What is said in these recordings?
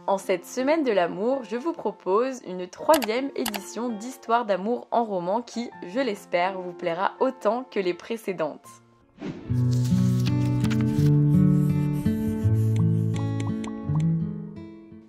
En cette semaine de l'amour, je vous propose une 3e édition d'Histoire d'amour en roman qui, je l'espère, vous plaira autant que les précédentes.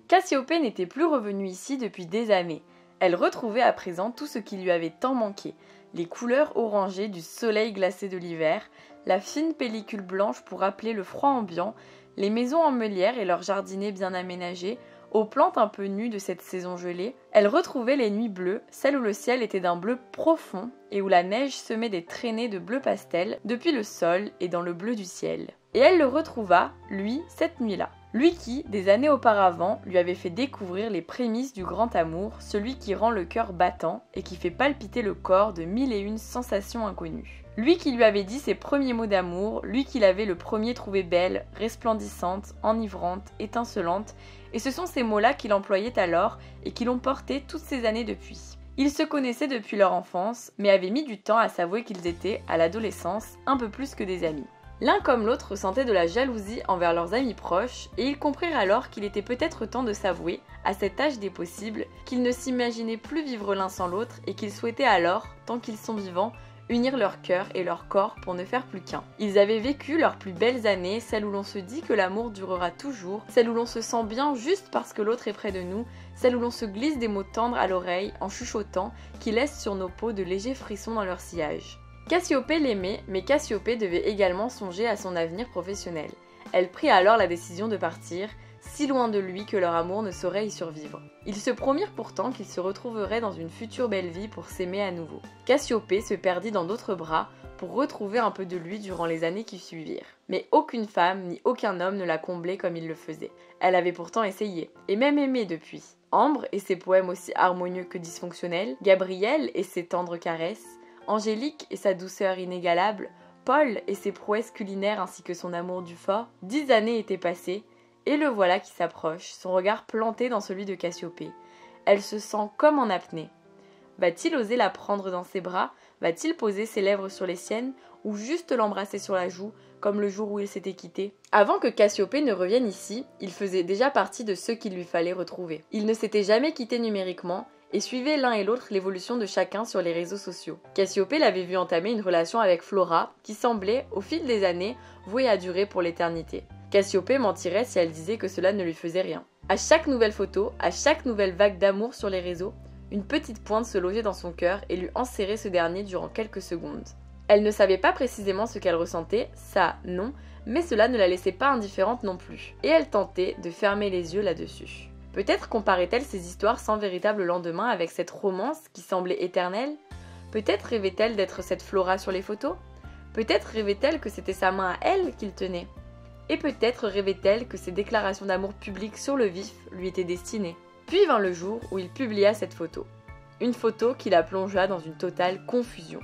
Cassiopée n'était plus revenue ici depuis des années. Elle retrouvait à présent tout ce qui lui avait tant manqué. Les couleurs orangées du soleil glacé de l'hiver, la fine pellicule blanche pour rappeler le froid ambiant, les maisons en meulière et leurs jardinets bien aménagés, aux plantes un peu nues de cette saison gelée. Elle retrouvait les nuits bleues, celles où le ciel était d'un bleu profond et où la neige semait des traînées de bleu pastel depuis le sol et dans le bleu du ciel. Et elle le retrouva, lui, cette nuit-là. Lui qui, des années auparavant, lui avait fait découvrir les prémices du grand amour, celui qui rend le cœur battant et qui fait palpiter le corps de 1001 sensations inconnues. Lui qui lui avait dit ses premiers mots d'amour, lui qui l'avait le premier trouvé belle, resplendissante, enivrante, étincelante, et ce sont ces mots-là qu'il employait alors et qui l'ont porté toutes ces années depuis. Ils se connaissaient depuis leur enfance, mais avaient mis du temps à s'avouer qu'ils étaient, à l'adolescence, un peu plus que des amis. L'un comme l'autre ressentaient de la jalousie envers leurs amis proches et ils comprirent alors qu'il était peut-être temps de s'avouer, à cet âge des possibles, qu'ils ne s'imaginaient plus vivre l'un sans l'autre et qu'ils souhaitaient alors, tant qu'ils sont vivants, unir leur cœur et leur corps pour ne faire plus qu'un. Ils avaient vécu leurs plus belles années, celles où l'on se dit que l'amour durera toujours, celles où l'on se sent bien juste parce que l'autre est près de nous, celles où l'on se glisse des mots tendres à l'oreille en chuchotant qui laissent sur nos peaux de légers frissons dans leur sillage. Cassiopée l'aimait, mais Cassiopée devait également songer à son avenir professionnel. Elle prit alors la décision de partir, si loin de lui que leur amour ne saurait y survivre. Ils se promirent pourtant qu'ils se retrouveraient dans une future belle vie pour s'aimer à nouveau. Cassiopée se perdit dans d'autres bras pour retrouver un peu de lui durant les années qui suivirent. Mais aucune femme ni aucun homme ne la comblait comme il le faisait. Elle avait pourtant essayé, et même aimé depuis. Ambre et ses poèmes aussi harmonieux que dysfonctionnels, Gabriel et ses tendres caresses, Angélique et sa douceur inégalable, Paul et ses prouesses culinaires ainsi que son amour du fort. 10 années étaient passées, et le voilà qui s'approche, son regard planté dans celui de Cassiopée. Elle se sent comme en apnée. Va-t-il oser la prendre dans ses bras? Va-t-il poser ses lèvres sur les siennes? Ou juste l'embrasser sur la joue, comme le jour où ils s'étaient quittés? Avant que Cassiopée ne revienne ici, il faisait déjà partie de ceux qu'il lui fallait retrouver. Ils ne s'étaient jamais quittés numériquement, et suivaient l'un et l'autre l'évolution de chacun sur les réseaux sociaux. Cassiopée l'avait vu entamer une relation avec Flora, qui semblait, au fil des années, vouée à durer pour l'éternité. Cassiopée mentirait si elle disait que cela ne lui faisait rien. À chaque nouvelle photo, à chaque nouvelle vague d'amour sur les réseaux, une petite pointe se logeait dans son cœur et lui enserrait ce dernier durant quelques secondes. Elle ne savait pas précisément ce qu'elle ressentait, ça, non, mais cela ne la laissait pas indifférente non plus. Et elle tentait de fermer les yeux là-dessus. Peut-être comparait-elle ces histoires sans véritable lendemain avec cette romance qui semblait éternelle? Peut-être rêvait-elle d'être cette Flora sur les photos? Peut-être rêvait-elle que c'était sa main à elle qu'il tenait? Et peut-être rêvait-elle que ses déclarations d'amour publiques sur le vif lui étaient destinées. Puis vint le jour où il publia cette photo. Une photo qui la plongea dans une totale confusion.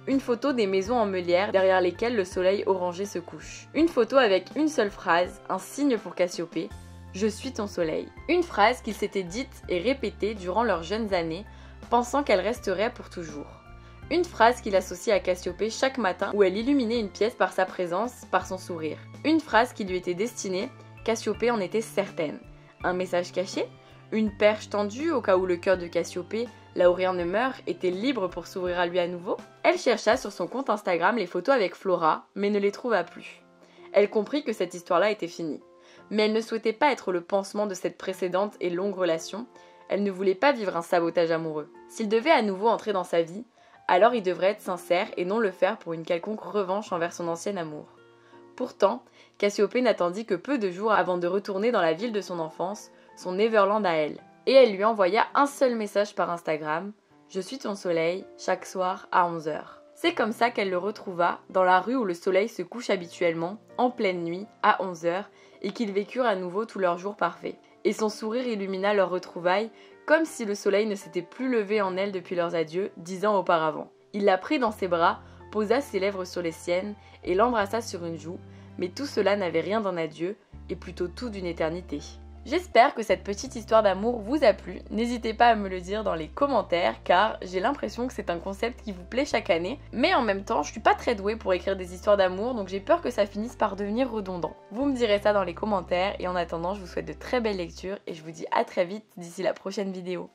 Une photo des maisons en meulière derrière lesquelles le soleil orangé se couche. Une photo avec une seule phrase, un signe pour Cassiopée. Je suis ton soleil. Une phrase qu'il s'était dite et répétée durant leurs jeunes années, pensant qu'elle resterait pour toujours. Une phrase qu'il associait à Cassiopée chaque matin où elle illuminait une pièce par sa présence, par son sourire. Une phrase qui lui était destinée, Cassiopée en était certaine. Un message caché? Une perche tendue au cas où le cœur de Cassiopée, là où rien ne meurt, était libre pour s'ouvrir à lui à nouveau? Elle chercha sur son compte Instagram les photos avec Flora, mais ne les trouva plus. Elle comprit que cette histoire-là était finie. Mais elle ne souhaitait pas être le pansement de cette précédente et longue relation, elle ne voulait pas vivre un sabotage amoureux. S'il devait à nouveau entrer dans sa vie, alors il devrait être sincère et non le faire pour une quelconque revanche envers son ancien amour. Pourtant, Cassiopée n'attendit que peu de jours avant de retourner dans la ville de son enfance, son Neverland à elle. Et elle lui envoya un seul message par Instagram, « Je suis ton soleil, chaque soir à 11h ». C'est comme ça qu'elle le retrouva, dans la rue où le soleil se couche habituellement, en pleine nuit, à 11h, et qu'ils vécurent à nouveau tous leurs jours parfaits. Et son sourire illumina leur retrouvaille, comme si le soleil ne s'était plus levé en elle depuis leurs adieux, 10 ans auparavant. Il la prit dans ses bras, posa ses lèvres sur les siennes, et l'embrassa sur une joue, mais tout cela n'avait rien d'un adieu, et plutôt tout d'une éternité. J'espère que cette petite histoire d'amour vous a plu, n'hésitez pas à me le dire dans les commentaires car j'ai l'impression que c'est un concept qui vous plaît chaque année, mais en même temps je suis pas très douée pour écrire des histoires d'amour donc j'ai peur que ça finisse par devenir redondant. Vous me direz ça dans les commentaires et en attendant je vous souhaite de très belles lectures et je vous dis à très vite d'ici la prochaine vidéo.